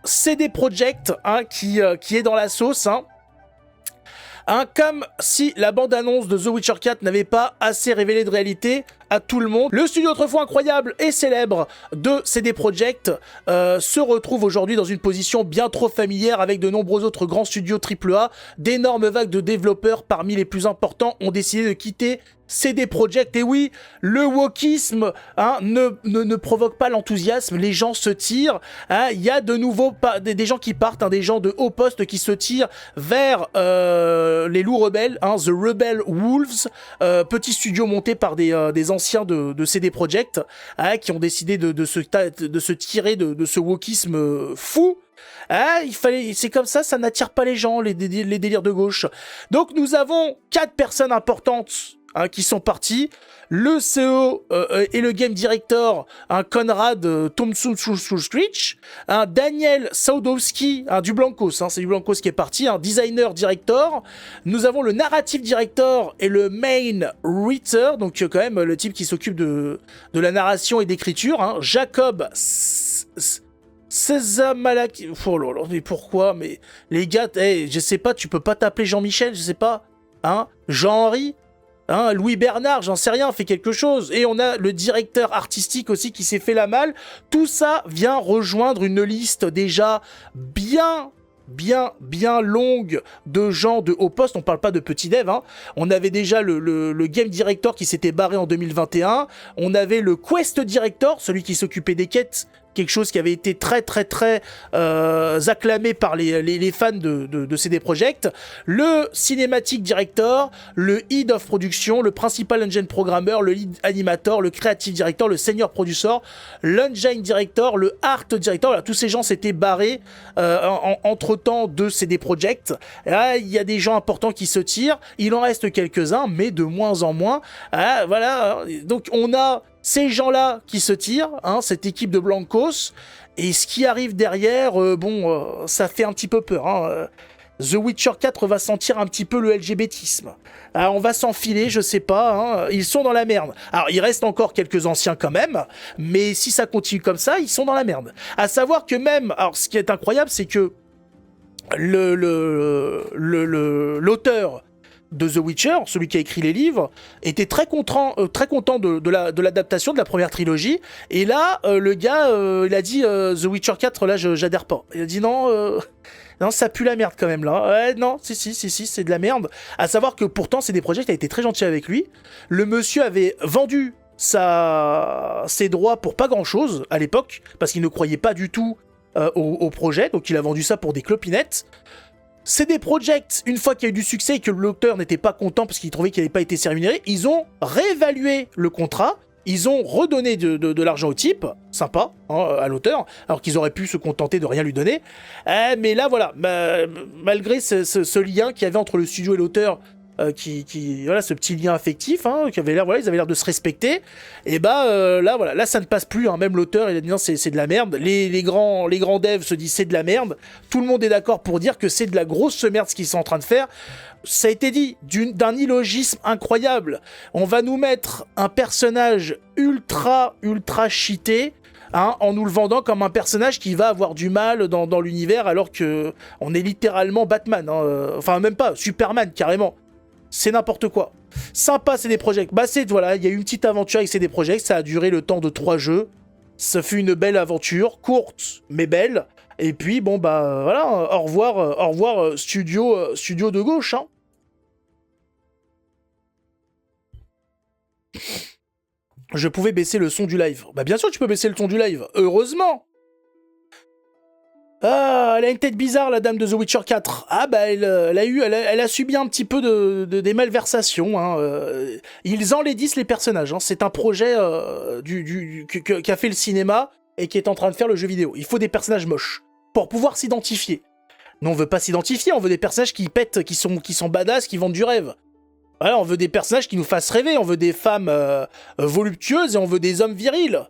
CD Projekt qui est dans la sauce. Comme si la bande-annonce de The Witcher 4 n'avait pas assez révélé de réalité à tout le monde. Le studio autrefois incroyable et célèbre de CD Projekt se retrouve aujourd'hui dans une position bien trop familière avec de nombreux autres grands studios AAA. D'énormes vagues de développeurs parmi les plus importants ont décidé de quitter CD Projekt. Et oui, le wokisme ne provoque pas l'enthousiasme, les gens se tirent. Il y a de nouveau des gens qui partent, des gens de haut poste qui se tirent vers les loups rebelles, The Rebel Wolves, petit studio monté par des anciens de CD Projekt, qui ont décidé de se tirer de ce wokisme fou. C'est comme ça n'attire pas les gens, les délires de gauche. Donc nous avons 4 personnes importantes qui sont partis, le CEO et le game director, Konrad Tomczuk-Screech, Daniel Saudowski, du Blancos, c'est du Blancos qui est parti, designer director. Nous avons le narrative director et le main writer, donc quand même le type qui s'occupe de la narration et d'écriture, Jacob Sezamalaki. Oh là là, mais pourquoi? Mais les gars, je sais pas, tu peux pas t'appeler Jean-Michel, je sais pas, Jean-Henri, Louis Bernard, j'en sais rien, fait quelque chose. Et on a le directeur artistique aussi qui s'est fait la malle. Tout ça vient rejoindre une liste déjà bien longue de gens de haut poste. On parle pas de petits devs. On avait déjà le game director qui s'était barré en 2021. On avait le quest director, celui qui s'occupait des quêtes, quelque chose qui avait été très acclamé par les fans de CD Projekt, le Cinematic Director, le Head of Production, le Principal Engine Programmer, le Lead Animator, le Creative Director, le Senior Producer, l'Engine Director, le Art Director. Voilà, tous ces gens s'étaient barrés entre-temps de CD Projekt. Là, il y a des gens importants qui se tirent, il en reste quelques-uns, mais de moins en moins. Voilà, donc on a ces gens-là qui se tirent, cette équipe de Blancos, et ce qui arrive derrière, ça fait un petit peu peur. The Witcher 4 va sentir un petit peu le LGBTisme. On va s'enfiler, je sais pas, ils sont dans la merde. Alors, il reste encore quelques anciens quand même, mais si ça continue comme ça, ils sont dans la merde. À savoir que même, alors ce qui est incroyable, c'est que l'auteur de The Witcher, celui qui a écrit les livres, était très content de l'adaptation de la première trilogie. Et là, le gars, il a dit The Witcher 4, là, j'adhère pas. Il a dit non, ça pue la merde quand même là. Ouais, non, si, c'est de la merde. À savoir que pourtant, CD Projekt a été très gentil avec lui. Le monsieur avait vendu ses droits pour pas grand chose à l'époque, parce qu'il ne croyait pas du tout au projet, donc il a vendu ça pour des clopinettes. CD Projekt, une fois qu'il y a eu du succès et que l'auteur n'était pas content parce qu'il trouvait qu'il n'avait pas été rémunéré, ils ont réévalué le contrat, ils ont redonné de l'argent au type, sympa, à l'auteur, alors qu'ils auraient pu se contenter de rien lui donner. Mais là, voilà, malgré ce lien qu'il y avait entre le studio et l'auteur, voilà, ce petit lien affectif, qui avait l'air, voilà, ils avaient l'air de se respecter. Et là ça ne passe plus. Même l'auteur, il a dit non, c'est de la merde. Les grands devs se disent c'est de la merde. Tout le monde est d'accord pour dire que c'est de la grosse merde ce qu'ils sont en train de faire. Ça a été dit, d'un illogisme incroyable. On va nous mettre un personnage ultra cheaté, en nous le vendant comme un personnage qui va avoir du mal dans l'univers, alors que on est littéralement Batman. Enfin, même pas, Superman, carrément. C'est n'importe quoi. Sympa, CD Projekt. Voilà, il y a eu une petite aventure avec CD Projekt, ça a duré le temps de 3 jeux. Ça fut une belle aventure, courte mais belle. Et puis voilà, au revoir studio de gauche. Je pouvais baisser le son du live. Bien sûr, tu peux baisser le son du live. Heureusement. Elle a une tête bizarre, la dame de The Witcher 4. Elle a subi un petit peu des malversations. Ils enlaidissent les personnages. C'est un projet qu'a fait le cinéma et qui est en train de faire le jeu vidéo. Il faut des personnages moches pour pouvoir s'identifier. Nous, on veut pas s'identifier, on veut des personnages qui pètent, qui sont badass, qui vendent du rêve. Voilà, on veut des personnages qui nous fassent rêver. On veut des femmes voluptueuses et on veut des hommes virils.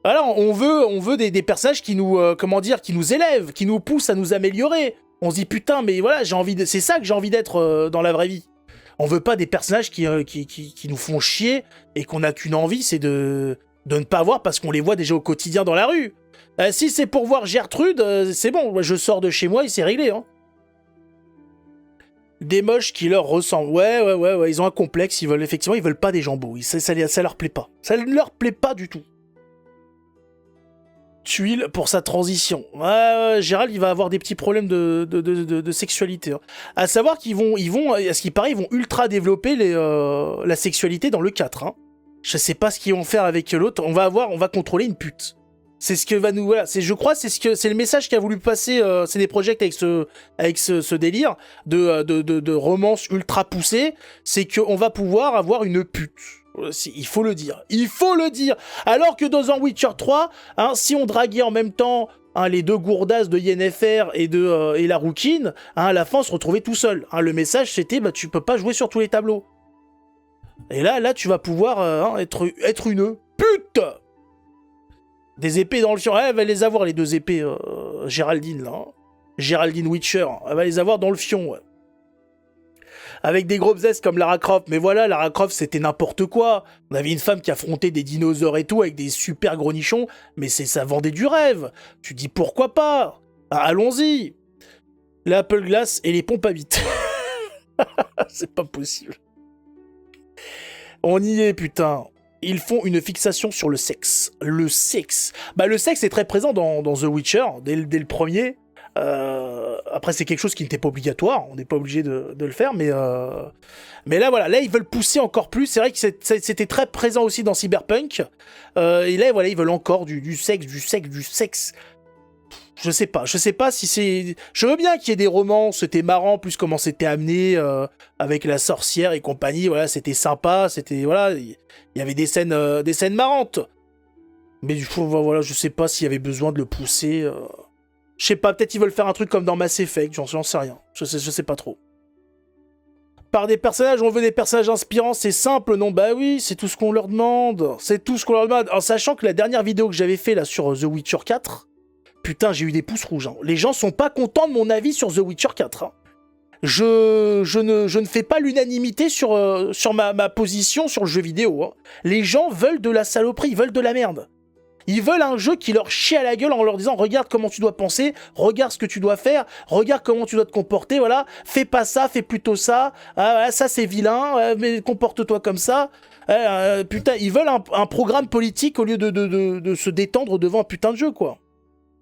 Voilà, on veut des personnages qui nous, qui nous élèvent, qui nous poussent à nous améliorer. On se dit putain, mais voilà, c'est ça que j'ai envie d'être dans la vraie vie. On veut pas des personnages qui nous font chier et qu'on n'a qu'une envie, c'est de ne pas voir parce qu'on les voit déjà au quotidien dans la rue. Si c'est pour voir Gertrude, c'est bon, je sors de chez moi et c'est réglé. Hein. Des moches qui leur ressemblent. Ouais, ils ont un complexe, ils veulent pas des gens beaux. Ça leur plaît pas. Ça ne leur plaît pas du tout. Tuile pour sa transition. Ouais, Gérald, il va avoir des petits problèmes de sexualité. Hein. À savoir qu'ils à ce qui paraît, ils vont ultra développer la sexualité dans le 4. Hein. Je sais pas ce qu'ils vont faire avec l'autre. On va contrôler une pute. C'est ce que va nous, voilà. Je crois, c'est le message qu'a voulu passer CD Projekt avec ce délire de romance ultra poussée. C'est qu'on va pouvoir avoir une pute. Il faut le dire. Il faut le dire. Alors que dans un Witcher 3, hein, si on draguait en même temps hein, les deux gourdasses de Yennefer et la rouquine, hein, à la fin on se retrouvait tout seul. Hein, le message c'était tu peux pas jouer sur tous les tableaux. Et là tu vas pouvoir hein, être une pute. Des épées dans le fion. Elle va les avoir les deux épées Géraldine là. Hein. Géraldine Witcher. Elle va les avoir dans le fion. Ouais. Avec des gros zestes comme Lara Croft. Mais voilà, Lara Croft, c'était n'importe quoi. On avait une femme qui affrontait des dinosaures et tout, avec des super gros nichons, mais ça vendait du rêve. Tu dis pourquoi pas. Ah, allons-y. L'Apple Glass et les pompes à bite. C'est pas possible. On y est, putain. Ils font une fixation sur le sexe. Le sexe. Le sexe est très présent dans The Witcher, dès le premier. Après c'est quelque chose qui n'était pas obligatoire, on n'est pas obligé de le faire, mais là voilà, là ils veulent pousser encore plus. C'est vrai que c'était très présent aussi dans Cyberpunk, et là voilà ils veulent encore du sexe. Je sais pas si c'est. Je veux bien qu'il y ait des romans, c'était marrant, plus comment c'était amené avec la sorcière et compagnie. Voilà, c'était sympa, c'était voilà, il y avait des scènes marrantes. Mais du coup voilà, je sais pas s'il y avait besoin de le pousser. Je sais pas, peut-être ils veulent faire un truc comme dans Mass Effect, j'en sais rien. Je sais pas trop. Par des personnages, on veut des personnages inspirants, c'est simple, non? Bah oui, c'est tout ce qu'on leur demande. C'est tout ce qu'on leur demande. En sachant que la dernière vidéo que j'avais fait là sur The Witcher 4, putain, j'ai eu des pouces rouges. Hein. Les gens sont pas contents de mon avis sur The Witcher 4. Hein. Je ne fais pas l'unanimité sur ma position sur le jeu vidéo. Hein. Les gens veulent de la saloperie, ils veulent de la merde. Ils veulent un jeu qui leur chie à la gueule en leur disant regarde comment tu dois penser, regarde ce que tu dois faire, regarde comment tu dois te comporter, voilà, fais pas ça, fais plutôt ça, ah, ça c'est vilain, mais comporte-toi comme ça. Putain, ils veulent un programme politique au lieu de se détendre devant un putain de jeu, quoi.